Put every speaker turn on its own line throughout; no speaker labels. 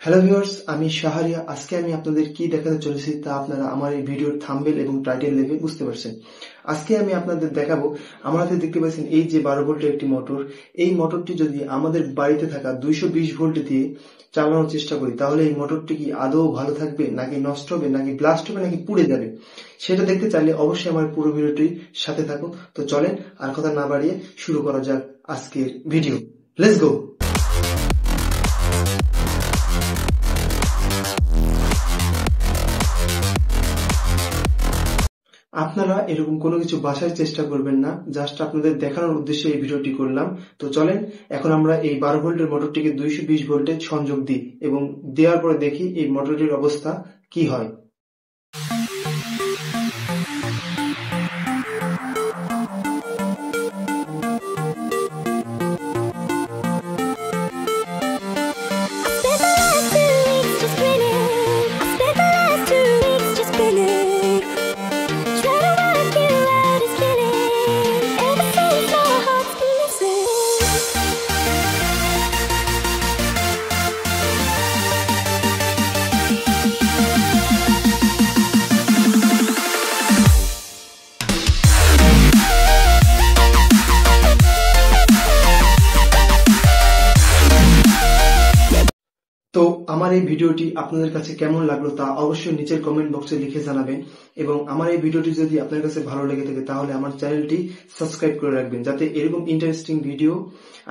Hello viewers, আমি শাহরিয়া। আজকে আমি আপনাদের কি দেখাতে চলেছি তা আপনারা আমার এই ভিডিওর থাম্বনেল এবং টাইটেল দেখে বুঝতে পারছেন। আজকে আমি আপনাদের দেখাবো, আমাদের দেখতে পাচ্ছেন এই যে 12 ভোল্টের একটি মোটর। এই মোটরটি যদি আমাদের বাড়িতে থাকা 220 ভোল্ট দিয়ে চালানোর চেষ্টা করি, তাহলে এই মোটরটি কি আদৌ ভালো থাকবে, নাকি নষ্ট হবে, নাকি ব্লাস্ট হবে, নাকি পুড়ে যাবে, সেটা দেখতে চাইলে অবশ্যই আমার পুরো ভিডিওটি সাথে থাকুন। তো চলেন আর কথা না বাড়িয়ে শুরু করা যাক আজকের ভিডিও। Let's go. আপনারা এরকম কোনো কিছু বাসায় চেষ্টা করবেন না, জাস্ট আপনাদের দেখানোর উদ্দেশ্যে এই ভিডিওটি করলাম। তো চলেন এখন আমরা এই 12 ভোল্টের মোটরটিকে 220 ভোল্টে সংযোগ দিই এবং দেওয়ার পরে দেখি এই মোটরটির অবস্থা কি হয়। তো আমার এই ভিডিওটি আপনাদের কাছে কেমন লাগলো তা অবশ্যই নিচের কমেন্ট বক্সে লিখে জানাবেন, এবং আমার এই ভিডিওটি যদি আপনার কাছে ভালো লেগে থাকে তাহলে আমার চ্যানেলটি সাবস্ক্রাইব করে রাখবেন, যাতে এরকম ইন্টারেস্টিং ভিডিও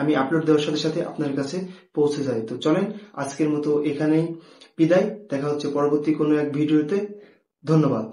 আমি আপলোড দেওয়ার সাথে সাথে আপনার কাছে পৌঁছে যায়। তো চলেন আজকের মতো এখানেই বিদায়, দেখা হচ্ছে পরবর্তী কোনো এক ভিডিওতে। ধন্যবাদ।